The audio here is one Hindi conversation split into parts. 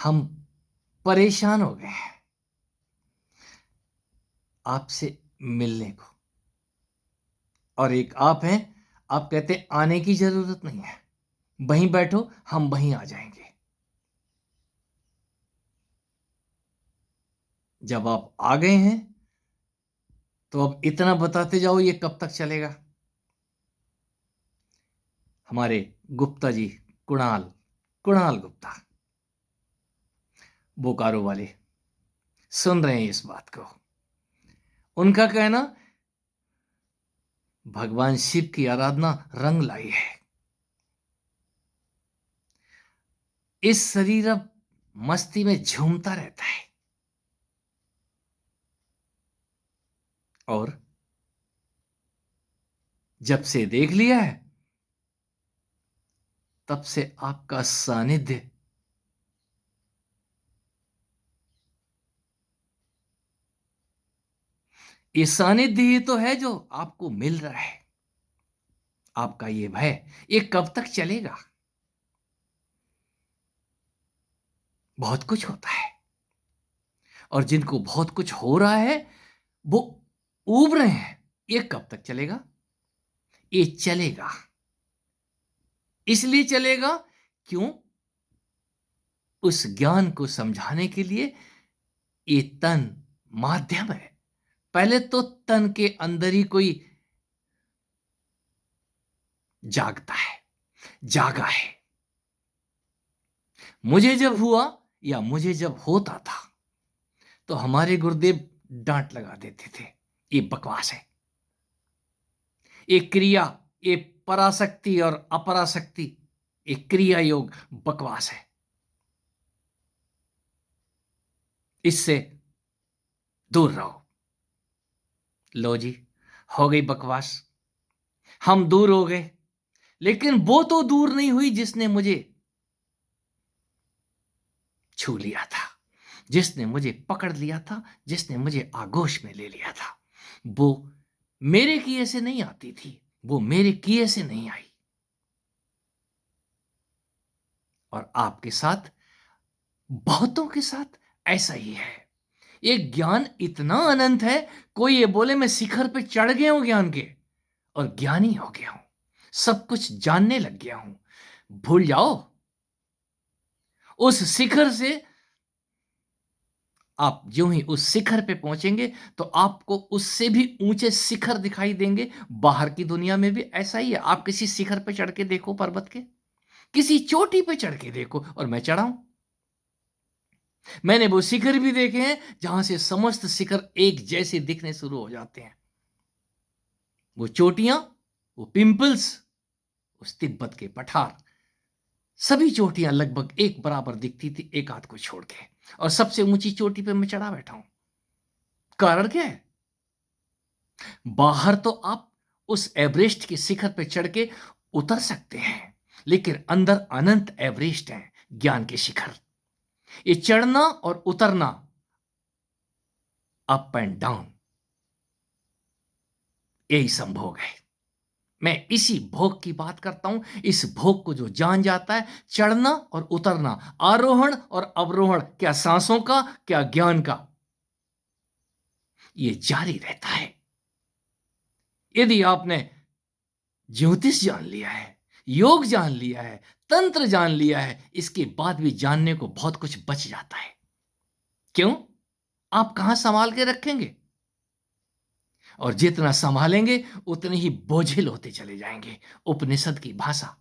हम परेशान हो गए हैं आपसे मिलने को। और एक आप हैं, आप कहते हैं आने की जरूरत नहीं है, वहीं बैठो, हम वहीं आ जाएंगे। जब आप आ गए हैं तो अब इतना बताते जाओ, ये कब तक चलेगा? हमारे गुप्ता जी, कुणाल कुणाल गुप्ता, बोकारो वाले, सुन रहे हैं इस बात को। उनका कहना, भगवान शिव की आराधना रंग लाई है। इस शरीर अब मस्ती में झूमता रहता है। और जब से देख लिया है, तब से आपका सानिध्य ये सानिध्य ही तो है जो आपको मिल रहा है। आपका ये भय, ये कब तक चलेगा? बहुत कुछ होता है, और जिनको बहुत कुछ हो रहा है वो ऊब रहे हैं। ये कब तक चलेगा? ये चलेगा, इसलिए चलेगा क्यों? उस ज्ञान को समझाने के लिए ये तन माध्यम है। पहले तो तन के अंदर ही कोई जागता है, जागा है। मुझे जब हुआ या मुझे जब होता था, तो हमारे गुरुदेव डांट लगा देते थे, ये बकवास है, ये क्रिया, ये पराशक्ति और अपराशक्ति, ये क्रिया योग बकवास है, इससे दूर रहो। लो जी, हो गई बकवास, हम दूर हो गए। लेकिन वो तो दूर नहीं हुई जिसने मुझे छू लिया था, जिसने मुझे पकड़ लिया था, जिसने मुझे आगोश में ले लिया था। वो मेरे किए से नहीं आती थी, वो मेरे किए से नहीं आई। और आपके साथ, बहुतों के साथ ऐसा ही है। ये ज्ञान इतना अनंत है, कोई ये बोले मैं शिखर पे चढ़ गया हूं ज्ञान के और ज्ञानी हो गया हूं, सब कुछ जानने लग गया हूं। भूल जाओ। उस शिखर से आप ज्यों ही उस शिखर पे पहुंचेंगे, तो आपको उससे भी ऊंचे शिखर दिखाई देंगे। बाहर की दुनिया में भी ऐसा ही है। आप किसी शिखर पे चढ़ के देखो, पर्वत के किसी चोटी पे चढ़ के देखो, और मैं चढ़ा हूं। मैंने वो शिखर भी देखे हैं जहां से समस्त शिखर एक जैसे दिखने शुरू हो जाते हैं। वो चोटियां, वो पिंपल्स, उस तिब्बत के पठार, सभी चोटियां लगभग एक बराबर दिखती थी, एक आध को छोड़ के। और सबसे ऊंची चोटी पे मैं चढ़ा बैठा हूं। कारण क्या है? बाहर तो आप उस एवरेस्ट के शिखर पे चढ़ के उतर सकते हैं, लेकिन अंदर अनंत एवरेस्ट है, ज्ञान के शिखर। ये चढ़ना और उतरना, अप एंड डाउन, यही संभोग है। मैं इसी भोग की बात करता हूं। इस भोग को जो जान जाता है, चढ़ना और उतरना, आरोहण और अवरोहण, क्या सांसों का, क्या ज्ञान का, ये जारी रहता है। यदि आपने ज्योतिष जान लिया है, योग जान लिया है, तंत्र जान लिया है, इसके बाद भी जानने को बहुत कुछ बच जाता है। क्यों? आप कहां संभाल के रखेंगे? और जितना संभालेंगे उतने ही बोझिल होते चले जाएंगे। उपनिषद की भाषा,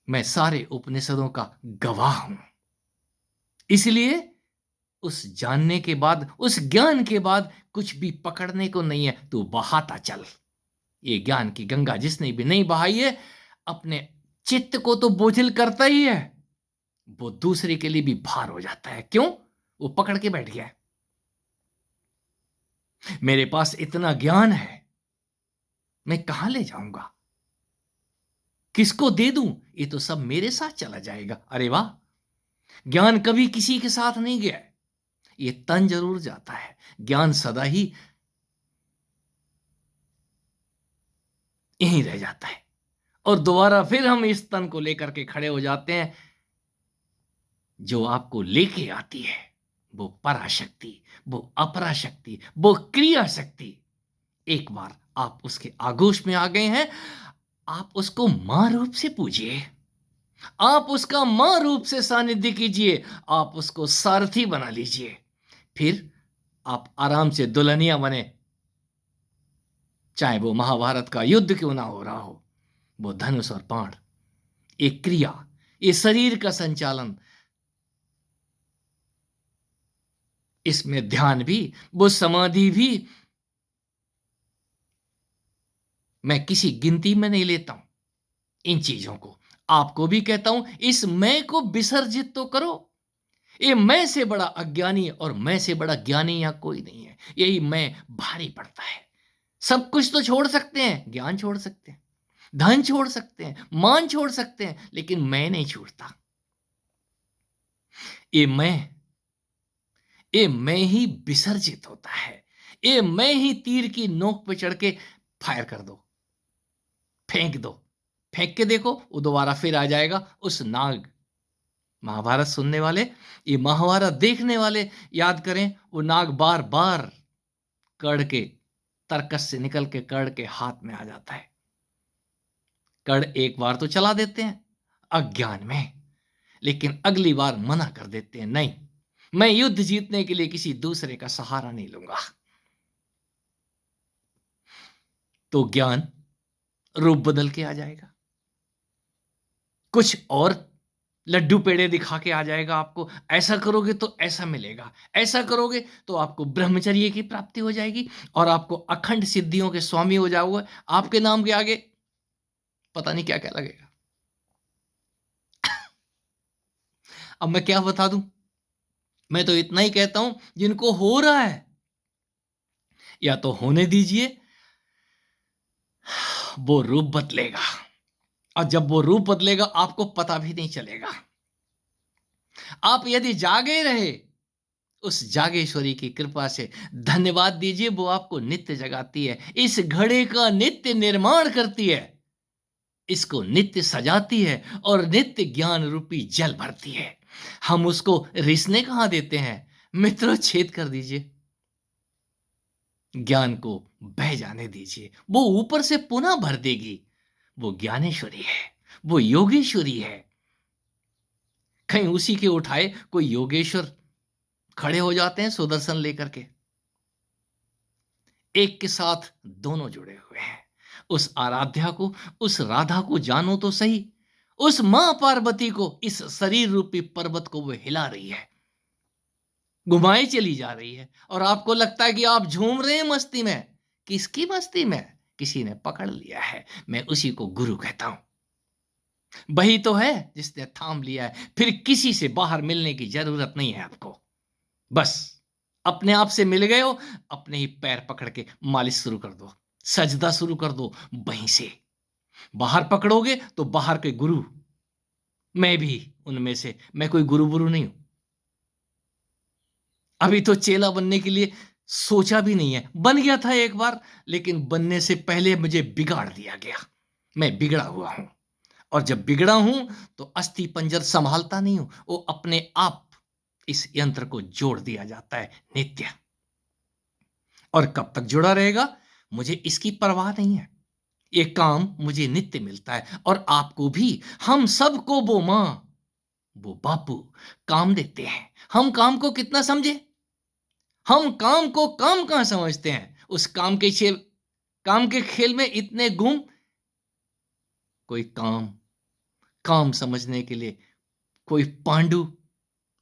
मैं सारे उपनिषदों का गवाह हूं। इसलिए उस जानने के बाद, उस ज्ञान के बाद कुछ भी पकड़ने को नहीं है। तू बहाता चल। ये ज्ञान की गंगा जिसने भी नहीं बहाई है, अपने चित्त को तो बोझिल करता ही है, वो दूसरे के लिए भी भार हो जाता है। क्यों? वो पकड़ के बैठ गया है। मेरे पास इतना ज्ञान है, मैं कहां ले जाऊंगा, किसको दे दूं? ये तो सब मेरे साथ चला जाएगा। अरे वाह, ज्ञान कभी किसी के साथ नहीं गया है। ये तन जरूर जाता है, ज्ञान सदा ही यहीं रह जाता है। और दोबारा फिर हम इस तन को लेकर के खड़े हो जाते हैं जो आपको लेके आती है, वो पराशक्ति, वो अपराशक्ति, वो क्रिया शक्ति। एक बार आप उसके आगोश में आ गए हैं, आप उसको मां रूप से पूजिए, आप उसका मां रूप से सानिध्य कीजिए, आप उसको सारथी बना लीजिए। फिर आप आराम से दुल्हनिया बने, चाहे वो महाभारत का युद्ध क्यों ना हो रहा हो, वो धनुष और बाण, एक क्रिया, ये शरीर का संचालन, इसमें ध्यान भी, वो समाधि भी, मैं किसी गिनती में नहीं लेता हूं इन चीजों को। आपको भी कहता हूं, इस मैं को विसर्जित तो करो। ये मैं से बड़ा अज्ञानी और मैं से बड़ा ज्ञानी यहां कोई नहीं है। यही मैं भारी पड़ता है। सब कुछ तो छोड़ सकते हैं, ज्ञान छोड़ सकते हैं, धन छोड़ सकते हैं, मान छोड़ सकते हैं, लेकिन मैं नहीं छोड़ता। ये मैं ही विसर्जित होता है। ये मैं ही तीर की नोक पे चढ़ के फायर कर दो, फेंक दो, फेंक के देखो, वो दोबारा फिर आ जाएगा उस नाग। महाभारत सुनने वाले, ये महाभारत देखने वाले याद करें, वो नाग बार बार कर्ण के तरकस से निकल के कर्ण के हाथ में आ जाता है। कर्ण एक बार तो चला देते हैं अज्ञान में, लेकिन अगली बार मना कर देते हैं, नहीं, मैं युद्ध जीतने के लिए किसी दूसरे का सहारा नहीं लूंगा। तो ज्ञान रूप बदल के आ जाएगा, कुछ और लड्डू पेड़े दिखा के आ जाएगा आपको। ऐसा करोगे तो ऐसा मिलेगा, ऐसा करोगे तो आपको ब्रह्मचर्य की प्राप्ति हो जाएगी और आपको अखंड सिद्धियों के स्वामी हो जाओगे। आपके नाम के आगे पता नहीं क्या क्या लगेगा। अब मैं क्या बता दूं, मैं तो इतना ही कहता हूं, जिनको हो रहा है या तो होने दीजिए, वो रूप बदलेगा, और जब वो रूप बदलेगा आपको पता भी नहीं चलेगा। आप यदि जागे रहे, उस जागेश्वरी की कृपा से धन्यवाद दीजिए, वो आपको नित्य जगाती है, इस घड़े का नित्य निर्माण करती है, इसको नित्य सजाती है और नित्य ज्ञान रूपी जल भरती है। हम उसको रिसने कहां देते हैं, मित्रों, छेद कर दीजिए, ज्ञान को बह जाने दीजिए, वो ऊपर से पुनः भर देगी। वो ज्ञानेश्वरी है, वो योगेश्वरी है। कहीं उसी के उठाए कोई योगेश्वर खड़े हो जाते हैं सुदर्शन लेकर के, एक के साथ दोनों जुड़े हुए हैं। उस आराध्या को, उस राधा को जानो तो सही, उस मां पार्वती को, इस शरीर रूपी पर्वत को वो हिला रही है, घुमाई चली जा रही है, और आपको लगता है कि आप झूम रहे हैं मस्ती में। किसकी मस्ती में? किसी ने पकड़ लिया है। मैं उसी को गुरु कहता हूं। वही तो है जिसने थाम लिया है, फिर किसी से बाहर मिलने की जरूरत नहीं है आपको। बस अपने आप से मिल गए हो, अपने ही पैर पकड़ के मालिश शुरू कर दो, सजदा शुरू कर दो वहीं से। बाहर पकड़ोगे तो बाहर के गुरु, मैं भी उनमें से, मैं कोई गुरु बुरु नहीं हूं। अभी तो चेला बनने के लिए सोचा भी नहीं है, बन गया था एक बार, लेकिन बनने से पहले मुझे बिगाड़ दिया गया। मैं बिगड़ा हुआ हूं, और जब बिगड़ा हूं तो अस्थि पंजर संभालता नहीं हूं, वो अपने आप इस यंत्र को जोड़ दिया जाता है नित्य। और कब तक जुड़ा रहेगा मुझे इसकी परवाह नहीं है। ये काम मुझे नित्य मिलता है, और आपको भी। हम सबको वो मां, वो बापू काम देते हैं। हम काम को कितना समझे? हम काम को काम कहां समझते हैं? उस काम के खेल में इतने गुम। कोई काम काम समझने के लिए, कोई पांडु,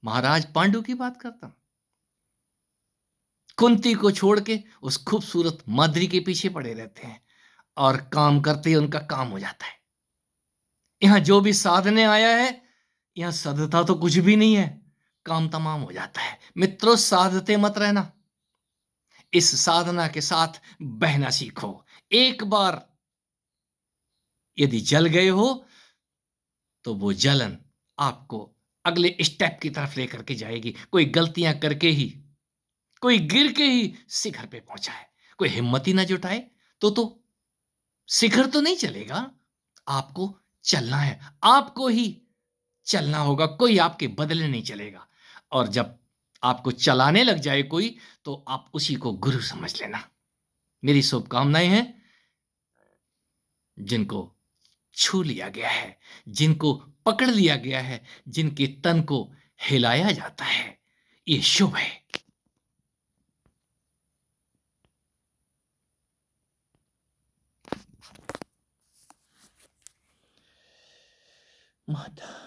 महाराज पांडु की बात करता हूं, कुंती को छोड़ के उस खूबसूरत माद्री के पीछे पड़े रहते हैं, और काम करते ही उनका काम हो जाता है। यहां जो भी साधने आया है, यहां साधता तो कुछ भी नहीं है, काम तमाम हो जाता है। मित्रों, साधते मत रहना, इस साधना के साथ बहना सीखो। एक बार यदि जल गए हो, तो वो जलन आपको अगले स्टेप की तरफ लेकर के जाएगी। कोई गलतियां करके ही, कोई गिर के ही शिखर पे पहुंचा है, कोई हिम्मत ही ना जुटाए तो शिखर तो नहीं चलेगा। आपको चलना है, आपको ही चलना होगा, कोई आपके बदले नहीं चलेगा। और जब आपको चलाने लग जाए कोई, तो आप उसी को गुरु समझ लेना। मेरी शुभकामनाएँ हैं, जिनको छू लिया गया है, जिनको पकड़ लिया गया है, जिनके तन को हिलाया जाता है, ये शुभ है। माता